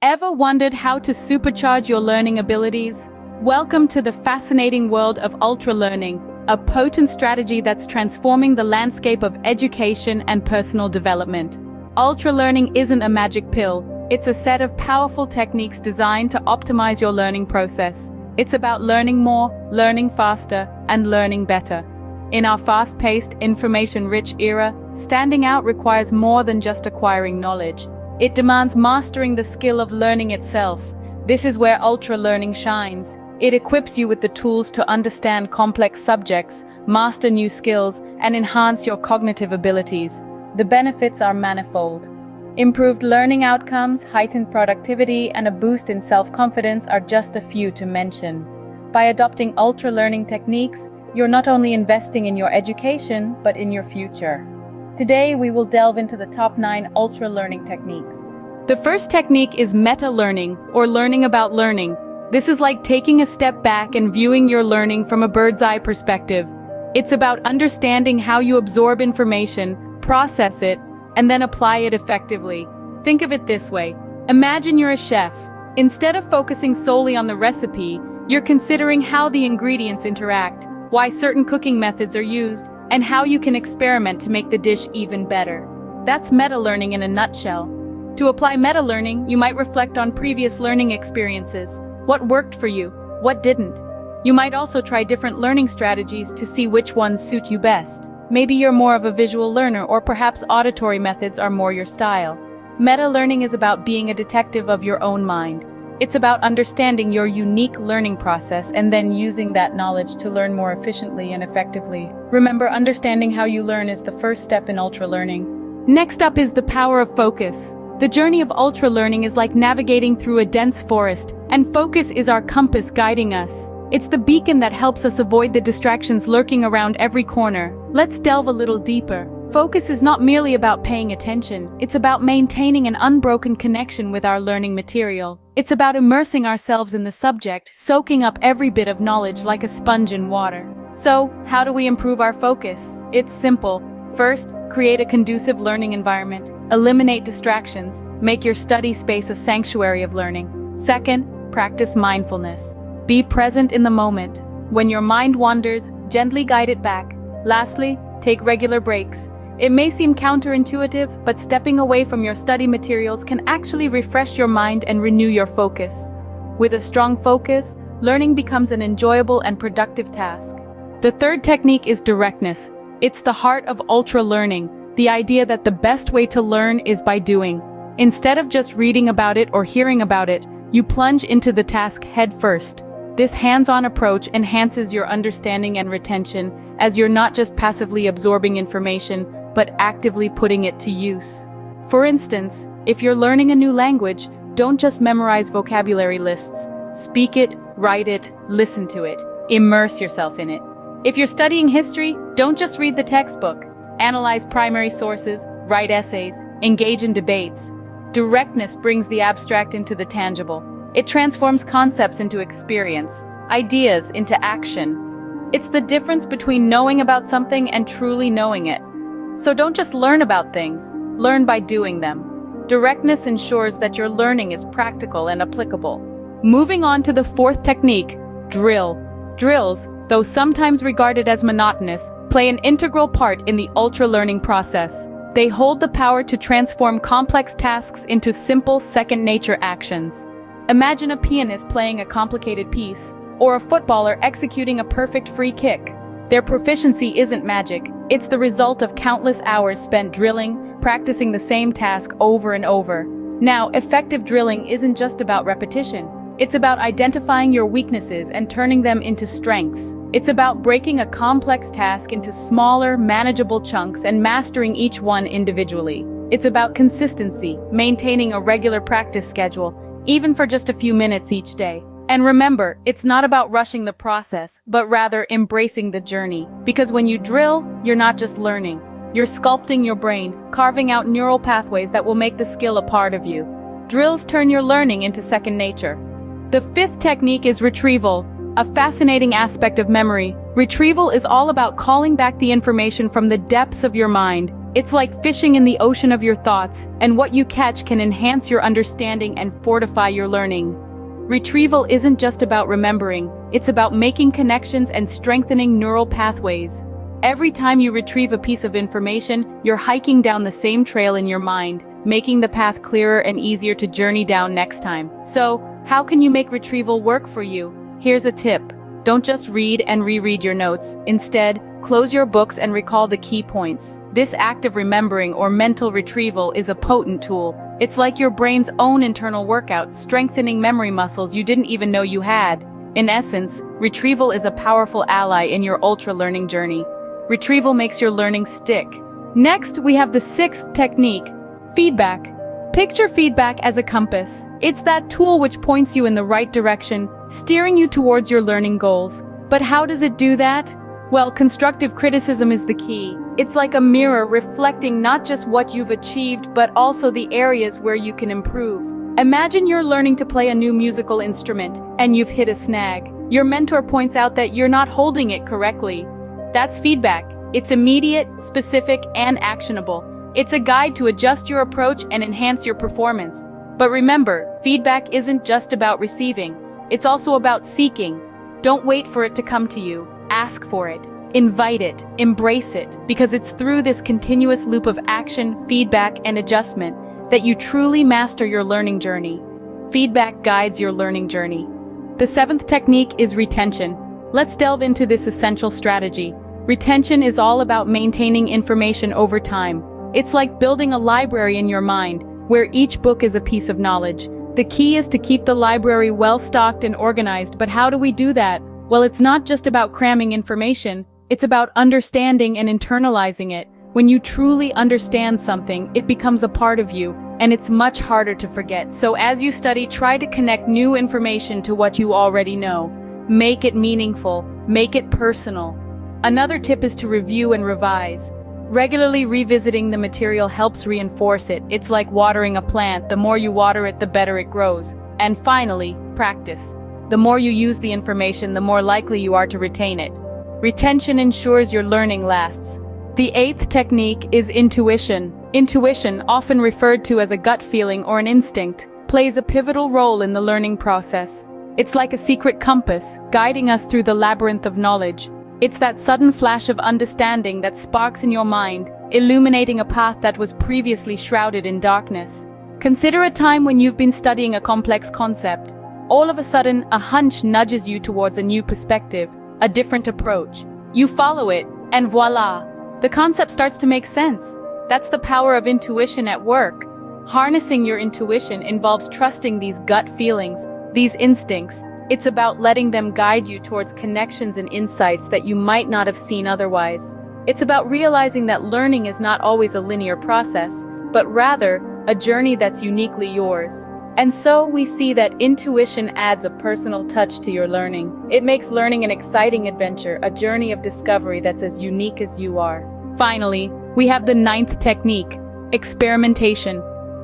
Ever wondered how to supercharge your learning abilities? Welcome to the fascinating world of ultralearning, a potent strategy that's transforming the landscape of education and personal development. Ultralearning isn't a magic pill, it's a set of powerful techniques designed to optimize your learning process. It's about learning more, learning faster, and learning better. In our fast-paced, information-rich era, standing out requires more than just acquiring knowledge. It demands mastering the skill of learning itself. This is where ultralearning shines. It equips you with the tools to understand complex subjects, master new skills, and enhance your cognitive abilities. The benefits are manifold. Improved learning outcomes, heightened productivity, and a boost in self-confidence are just a few to mention. By adopting ultralearning techniques, you're not only investing in your education, but in your future. Today, we will delve into the top 9 ultralearning techniques. The first technique is meta-learning, or learning about learning. This is like taking a step back and viewing your learning from a bird's-eye perspective. It's about understanding how you absorb information, process it, and then apply it effectively. Think of it this way. Imagine you're a chef. Instead of focusing solely on the recipe, you're considering how the ingredients interact, why certain cooking methods are used, and how you can experiment to make the dish even better. That's meta-learning in a nutshell. To apply meta-learning, you might reflect on previous learning experiences. What worked for you? What didn't? You might also try different learning strategies to see which ones suit you best. Maybe you're more of a visual learner, or perhaps auditory methods are more your style. Meta-learning is about being a detective of your own mind. It's about understanding your unique learning process and then using that knowledge to learn more efficiently and effectively. Remember, understanding how you learn is the first step in ultralearning. Next up is the power of focus. The journey of ultralearning is like navigating through a dense forest, and focus is our compass guiding us. It's the beacon that helps us avoid the distractions lurking around every corner. Let's delve a little deeper. Focus is not merely about paying attention, it's about maintaining an unbroken connection with our learning material. It's about immersing ourselves in the subject, soaking up every bit of knowledge like a sponge in water. So, how do we improve our focus? It's simple. First, create a conducive learning environment. Eliminate distractions. Make your study space a sanctuary of learning. Second, practice mindfulness. Be present in the moment. When your mind wanders, gently guide it back. Lastly, take regular breaks. It may seem counterintuitive, but stepping away from your study materials can actually refresh your mind and renew your focus. With a strong focus, learning becomes an enjoyable and productive task. The third technique is directness. It's the heart of ultralearning, the idea that the best way to learn is by doing. Instead of just reading about it or hearing about it, you plunge into the task head first. This hands-on approach enhances your understanding and retention, as you're not just passively absorbing information, but actively putting it to use. For instance, if you're learning a new language, don't just memorize vocabulary lists. Speak it, write it, listen to it. Immerse yourself in it. If you're studying history, don't just read the textbook. Analyze primary sources, write essays, engage in debates. Directness brings the abstract into the tangible. It transforms concepts into experience, ideas into action. It's the difference between knowing about something and truly knowing it. So don't just learn about things, learn by doing them. Directness ensures that your learning is practical and applicable. Moving on to the fourth technique, drill. Drills, though sometimes regarded as monotonous, play an integral part in the ultralearning process. They hold the power to transform complex tasks into simple second-nature actions. Imagine a pianist playing a complicated piece, or a footballer executing a perfect free kick. Their proficiency isn't magic, it's the result of countless hours spent drilling, practicing the same task over and over. Now, effective drilling isn't just about repetition. It's about identifying your weaknesses and turning them into strengths. It's about breaking a complex task into smaller, manageable chunks and mastering each one individually. It's about consistency, maintaining a regular practice schedule, even for just a few minutes each day. And remember, it's not about rushing the process, but rather embracing the journey. Because when you drill, you're not just learning. You're sculpting your brain, carving out neural pathways that will make the skill a part of you. Drills turn your learning into second nature. The fifth technique is retrieval, a fascinating aspect of memory. Retrieval is all about calling back the information from the depths of your mind. It's like fishing in the ocean of your thoughts, and what you catch can enhance your understanding and fortify your learning. Retrieval isn't just about remembering, it's about making connections and strengthening neural pathways. Every time you retrieve a piece of information, you're hiking down the same trail in your mind, making the path clearer and easier to journey down next time. So, how can you make retrieval work for you? Here's a tip. Don't just read and reread your notes. Instead, close your books and recall the key points. This act of remembering or mental retrieval is a potent tool. It's like your brain's own internal workout, strengthening memory muscles you didn't even know you had. In essence, retrieval is a powerful ally in your ultra-learning journey. Retrieval makes your learning stick. Next, we have the sixth technique, feedback. Picture feedback as a compass. It's that tool which points you in the right direction, steering you towards your learning goals. But how does it do that? Well, constructive criticism is the key. It's like a mirror reflecting not just what you've achieved, but also the areas where you can improve. Imagine you're learning to play a new musical instrument, and you've hit a snag. Your mentor points out that you're not holding it correctly. That's feedback. It's immediate, specific, and actionable. It's a guide to adjust your approach and enhance your performance. But remember, feedback isn't just about receiving. It's also about seeking. Don't wait for it to come to you. Ask for it. Invite it. Embrace it. Because it's through this continuous loop of action, feedback, and adjustment that you truly master your learning journey. Feedback guides your learning journey. The seventh technique is retention. Let's delve into this essential strategy. Retention is all about maintaining information over time. It's like building a library in your mind, where each book is a piece of knowledge. The key is to keep the library well-stocked and organized, but how do we do that? Well, it's not just about cramming information, it's about understanding and internalizing it. When you truly understand something, it becomes a part of you, and it's much harder to forget. So as you study, try to connect new information to what you already know. Make it meaningful, make it personal. Another tip is to review and revise. Regularly revisiting the material helps reinforce it. It's like watering a plant. The more you water it, the better it grows. And finally, practice. The more you use the information, the more likely you are to retain it. Retention ensures your learning lasts. The eighth technique is intuition. Intuition, often referred to as a gut feeling or an instinct, plays a pivotal role in the learning process. It's like a secret compass, guiding us through the labyrinth of knowledge. It's that sudden flash of understanding that sparks in your mind, illuminating a path that was previously shrouded in darkness. Consider a time when you've been studying a complex concept. All of a sudden, a hunch nudges you towards a new perspective, a different approach. You follow it, and voila! The concept starts to make sense. That's the power of intuition at work. Harnessing your intuition involves trusting these gut feelings, these instincts. It's about letting them guide you towards connections and insights that you might not have seen otherwise. It's about realizing that learning is not always a linear process, but rather a journey that's uniquely yours. And so we see that intuition adds a personal touch to your learning. It makes learning an exciting adventure, a journey of discovery that's as unique as you are. Finally, we have the ninth technique, experimentation.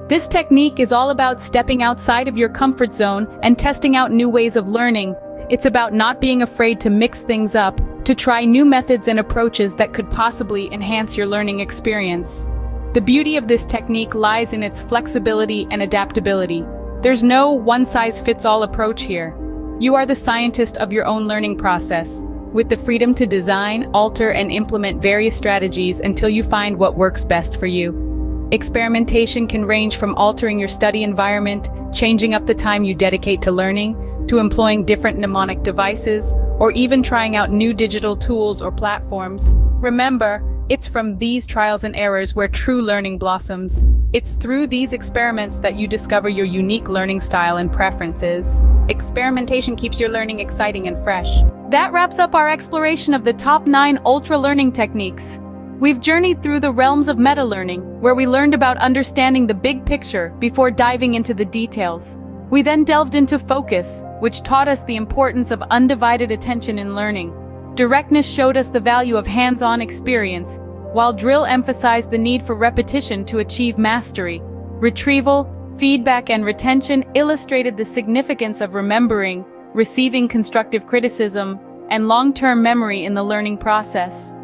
This technique is all about stepping outside of your comfort zone and testing out new ways of learning. It's about not being afraid to mix things up, to try new methods and approaches that could possibly enhance your learning experience. The beauty of this technique lies in its flexibility and adaptability. There's no one-size-fits-all approach here. You are the scientist of your own learning process, with the freedom to design, alter, and implement various strategies until you find what works best for you. Experimentation can range from altering your study environment, changing up the time you dedicate to learning, to employing different mnemonic devices, or even trying out new digital tools or platforms. Remember, it's from these trials and errors where true learning blossoms. It's through these experiments that you discover your unique learning style and preferences. Experimentation keeps your learning exciting and fresh. That wraps up our exploration of the top 9 ultra-learning techniques. We've journeyed through the realms of meta-learning, where we learned about understanding the big picture before diving into the details. We then delved into focus, which taught us the importance of undivided attention in learning. Directness showed us the value of hands-on experience, while drill emphasized the need for repetition to achieve mastery. Retrieval, feedback, and retention illustrated the significance of remembering, receiving constructive criticism, and long-term memory in the learning process.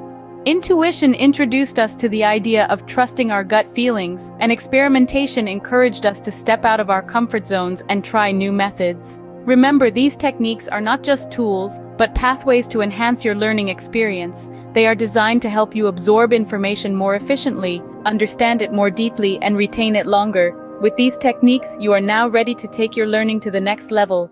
Intuition introduced us to the idea of trusting our gut feelings, and experimentation encouraged us to step out of our comfort zones and try new methods. Remember, these techniques are not just tools, but pathways to enhance your learning experience. They are designed to help you absorb information more efficiently, understand it more deeply, and retain it longer. With these techniques, you are now ready to take your learning to the next level.